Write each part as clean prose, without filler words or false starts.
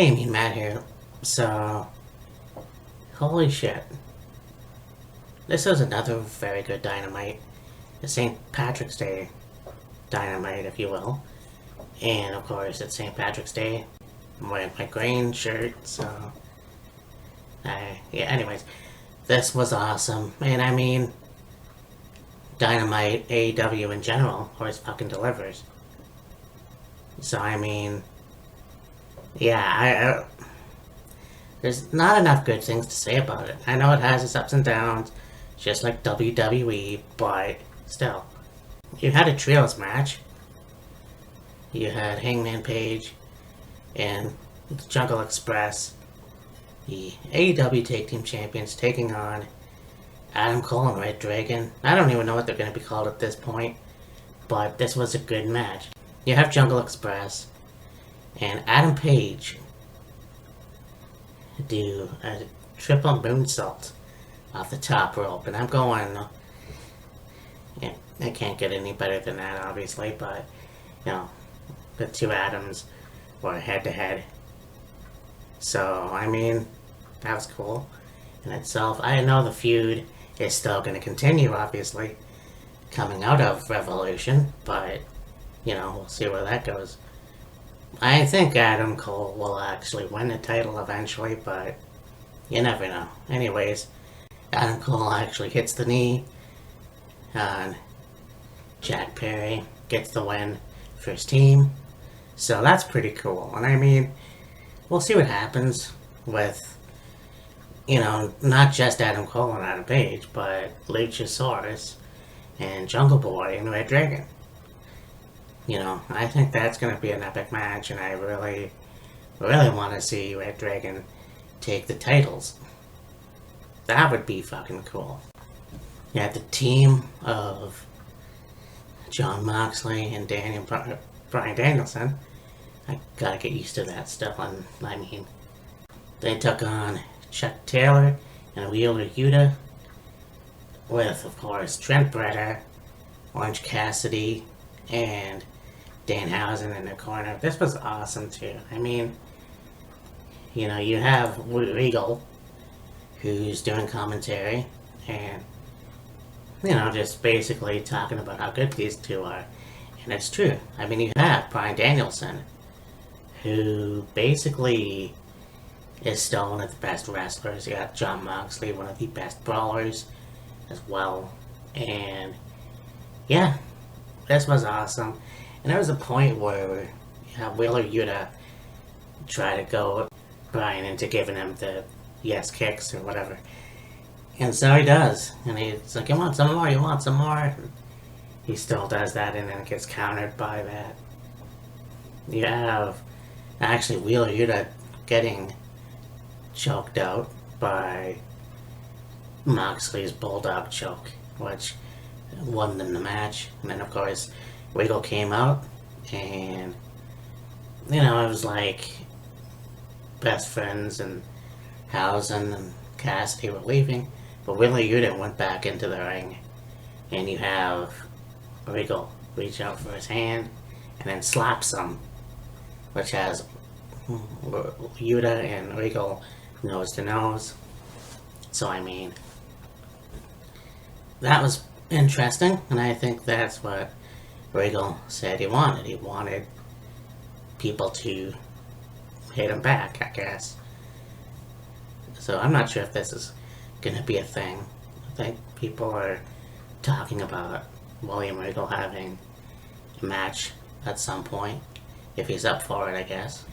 Hey, me Matt here. So, holy shit. This was another very good Dynamite. The St. Patrick's Day Dynamite, if you will. And of course, it's St. Patrick's Day. I'm wearing my green shirt, so. Yeah, anyways. This was awesome. And I mean, Dynamite, AEW in general, always fucking delivers. So, I mean. Yeah, there's not enough good things to say about it. I know it has its ups and downs, just like WWE, but still. You had a trios match. You had Hangman Page and Jungle Express, the AEW Tag Team Champions, taking on Adam Cole and Red Dragon. I don't even know what they're going to be called at this point, but this was a good match. You have Jungle Express and Adam Page do a triple moonsault off the top rope, and I'm going, yeah, I can't get any better than that, obviously, but, you know, the two Adams were head to head. So, I mean, that was cool in itself. I know the feud is still going to continue, obviously, coming out of Revolution, but, you know, we'll see where that goes. I think Adam Cole will actually win the title eventually, but you never know. Anyways, Adam Cole actually hits the knee on Jack Perry, gets the win for his team. So that's pretty cool. And I mean, we'll see what happens with, you know, not just Adam Cole and Adam Page, but Luchasaurus and Jungle Boy and Red Dragon. You know, I think that's going to be an epic match, and I really want to see Red Dragon take the titles. That would be fucking cool. You had the team of Jon Moxley and Bryan Danielson. I gotta get used to that stuff. I mean, they took on Chuck Taylor and Wheeler Yuta, with, of course, Trent Beretta, Orange Cassidy, and Danhausen in the corner. This was awesome too. I mean, you know, you have Regal, who's doing commentary, and, you know, just basically talking about how good these two are. And it's true. I mean, you have Bryan Danielson, who basically is still one of the best wrestlers. You got Jon Moxley, one of the best brawlers as well. And, yeah, this was awesome. And there was a point where you have Wheeler Yuta try to go Bryan into giving him the yes kicks or whatever. And so he does. And he's like, you want some more? You want some more? And he still does that, and then gets countered by that. You have actually Wheeler Yuta getting choked out by Moxley's Bulldog choke, which won them the match. And then, of course, Regal came out, and, you know, it was like best friends, and Hausen and Cassidy were leaving, but Wheeler Yuta went back into the ring, and you have Regal reach out for his hand, and then slaps him, which has Yuta and Regal nose to nose. So, I mean, that was interesting, and I think that's what Regal said he wanted. He wanted people to hit him back, I guess. So I'm not sure if this is going to be a thing. I think people are talking about William Regal having a match at some point, if he's up for it, I guess.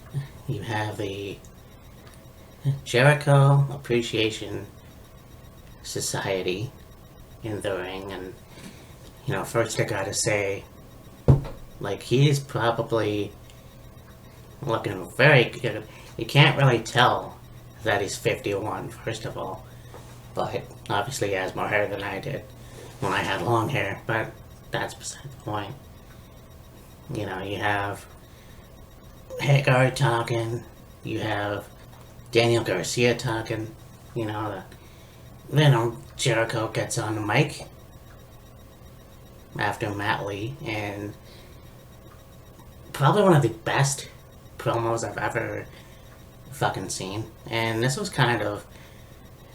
You have the Jericho Appreciation Society in the ring, and, you know, first I gotta say, like, he's probably looking very good. You can't really tell that he's 51, first of all, but obviously he has more hair than I did when I had long hair, but that's beside the point. You know, you have Hagar talking, you have Daniel Garcia talking, you know, then Jericho gets on the mic after Matt Lee, and probably one of the best promos I've ever fucking scene. And this was kind of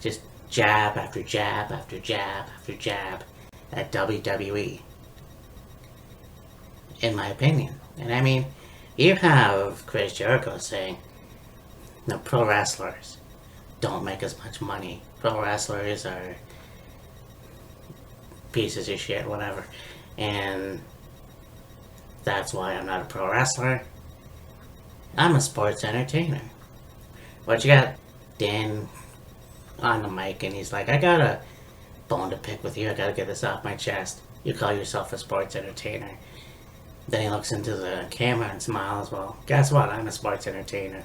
just jab after jab after jab after jab at WWE, in my opinion. And I mean, you have Chris Jericho saying, no, pro wrestlers don't make as much money. Pro wrestlers are pieces of shit, whatever. And that's why I'm not a pro wrestler. I'm a sports entertainer. But you got Dan on the mic, and he's like, I got a bone to pick with you. I gotta get this off my chest. You call yourself a sports entertainer. Then he looks into the camera and smiles. Well, guess what? I'm a sports entertainer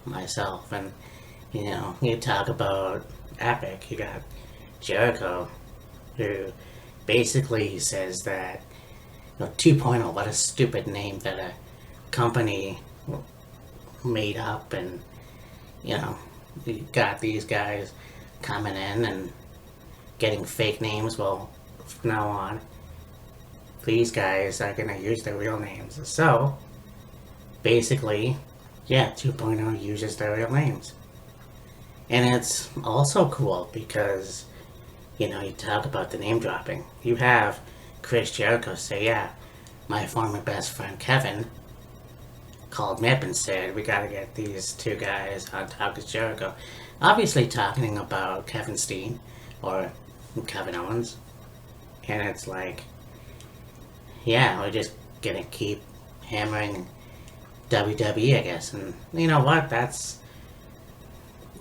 myself. And, you know, you talk about Epic. You got Jericho, who basically says that, you know, 2.0, what a stupid name that a company made up. And, you know, you got these guys coming in and getting fake names. Well, from now on, these guys are going to use their real names. So, basically, yeah, 2.0 uses their real names. And it's also cool because, you know, you talk about the name dropping. You have Chris Jericho say, yeah, my former best friend Kevin called me up and said, we gotta get these two guys on Talk with Jericho. Obviously talking about Kevin Steen or Kevin Owens. And it's like, yeah, we're just gonna keep hammering WWE, I guess. And you know what? That's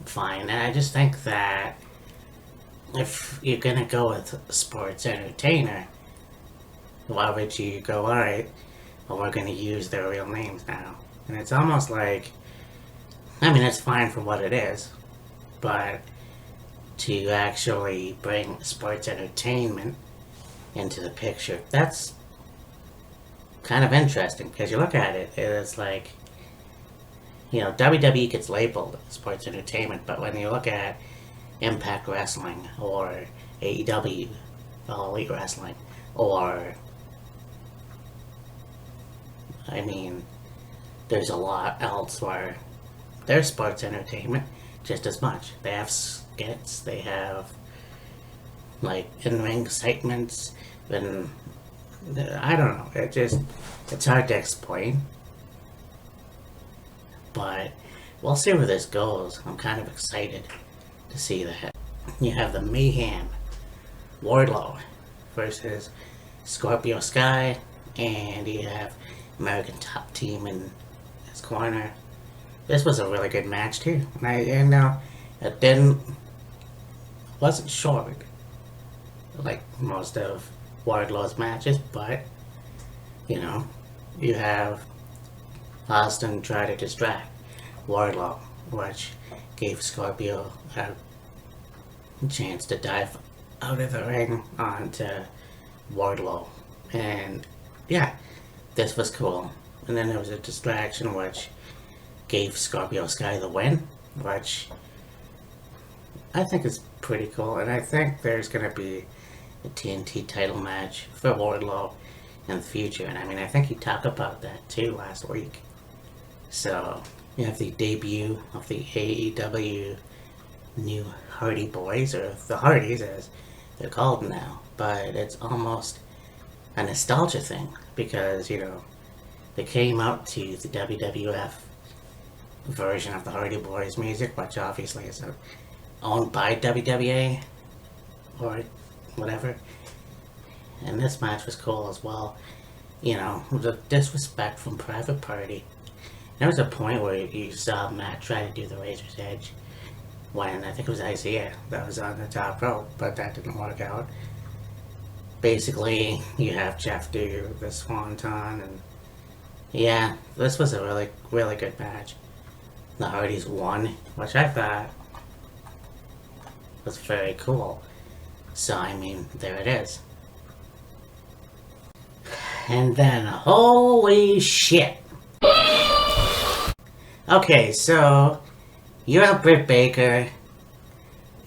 fine. And I just think that if you're gonna go with sports entertainer, why would you go, alright, well, we're gonna use their real names now? And it's almost like, I mean, it's fine for what it is, but to actually bring sports entertainment into the picture, that's kind of interesting, because you look at it, it's like, you know, WWE gets labeled sports entertainment, but when you look at Impact Wrestling or AEW, All Elite Wrestling, or, I mean, there's a lot else where there's sports entertainment just as much. They have skits, they have like in-ring segments, and I don't know, it's hard to explain. But we'll see where this goes. I'm kind of excited to see that. You have the Mayhem Wardlow versus Scorpio Sky, and you have American Top Team in his corner. This was a really good match too, and it wasn't short like most of Wardlow's matches, but you know, you have Austin try to distract Wardlow, which gave Scorpio a chance to dive out of the ring onto Wardlow. And yeah, this was cool. And then there was a distraction which gave Scorpio Sky the win, which I think is pretty cool. And I think there's going to be a TNT title match for Wardlow in the future. And I mean, I think he talked about that too last week. So you have the debut of the AEW New Hardy Boys, or the Hardys as they're called now. But it's almost a nostalgia thing because, you know, they came out to the WWF version of the Hardy Boys music, which obviously is owned by WWA or whatever. And this match was cool as well. You know, the disrespect from Private Party. There was a point where you saw Matt try to do the Razor's Edge when I think it was Isaiah that was on the top rope, but that didn't work out. Basically, you have Jeff do the Swanton, and yeah, this was a really, really good match. The Hardys won, which I thought was very cool. So, I mean, there it is. And then, holy shit! Okay, so you have Britt Baker,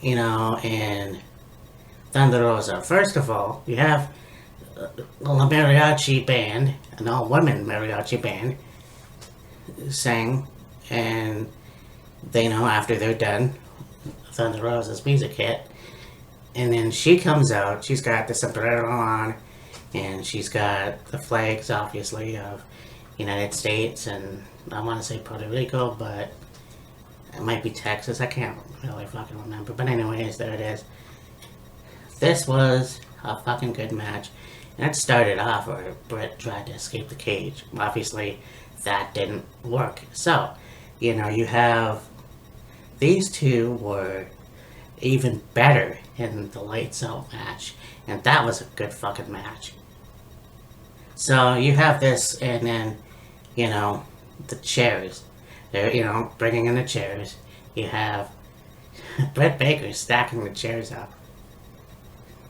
you know, and Thunder Rosa. First of all, you have the mariachi band, an all-women mariachi band, sang, and they know after they're done, Thunder Rosa's music hit. And then she comes out, she's got the sombrero on, and she's got the flags, obviously, of United States, and I want to say Puerto Rico, but it might be Texas, I can't really fucking remember. But anyways, there it is. This was a fucking good match. And it started off where Britt tried to escape the cage. Obviously, that didn't work. So, you have these two were even better in the lights out match. And that was a good fucking match. So you have this, and then, the chairs. They're, bringing in the chairs. You have Britt Baker stacking the chairs up.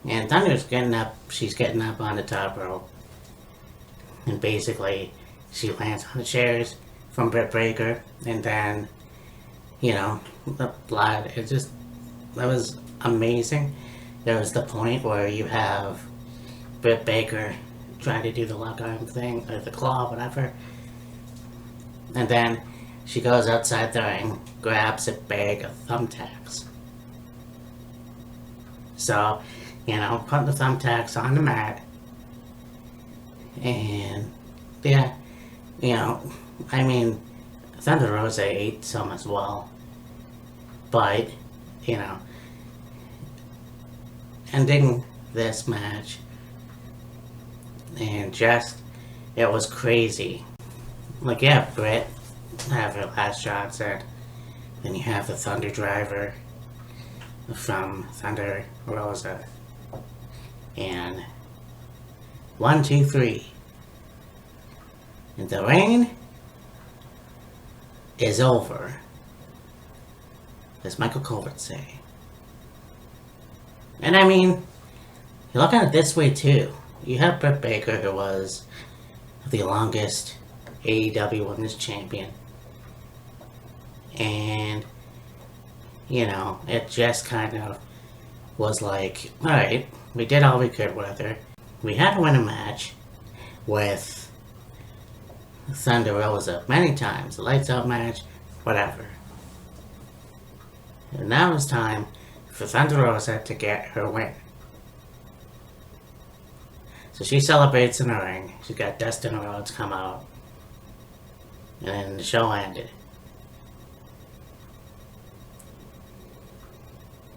And Thunder's getting up, she's getting up on the top rope. And basically, she lands on the chairs from Britt Baker. And then, the blood, that was amazing. There was the point where you have Britt Baker trying to do the lock arm thing, or the claw, whatever. And then she goes outside the ring, grabs a bag of thumbtacks. So, put the thumbtacks on the mat. And, yeah, Thunder Rosa ate some as well. But, ending this match, and it was crazy. Like, yeah, Britt have her last shots at, then you have the Thunder Driver from Thunder Rosa. And 1, 2, 3. And the reign is over, as Michael Cole would say. And you look at it this way too. You have Britt Baker, who was the longest AEW Women's Champion. And, it just kind of was like, alright, we did all we could with her. We had to win a match with Thunder Rosa many times. The lights out match, whatever. And now it's time for Thunder Rosa to get her win. So she celebrates in the ring. She got Dustin Rhodes come out. And then the show ended.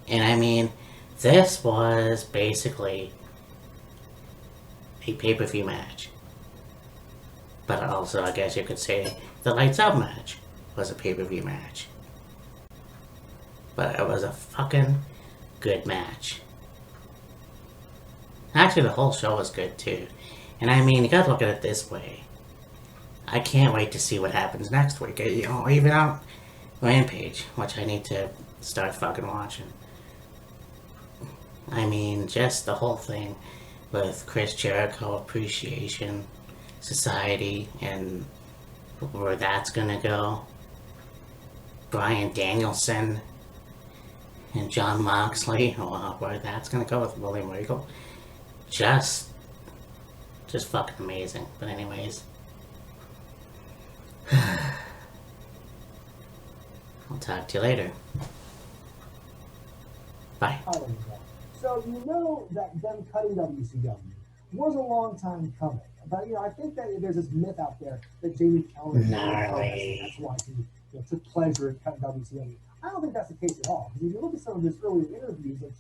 And this was basically a pay-per-view match. But also, I guess you could say, the lights out match was a pay-per-view match. But it was a fucking good match. Actually, the whole show was good too. And you gotta look at it this way. I can't wait to see what happens next week. Even out Rampage, which I need to start fucking watching. Just the whole thing with Chris Jericho Appreciation Society and where that's gonna go. Bryan Danielson and Jon Moxley, where that's gonna go with William Regal. Just fucking amazing. But anyways, I'll talk to you later. Bye. So that them cutting WCW was a long time coming. But I think that there's this myth out there that Jamie Keller that's why he took pleasure in cutting WCW. I don't think that's the case at all. Because if you look at some of his earlier interviews, like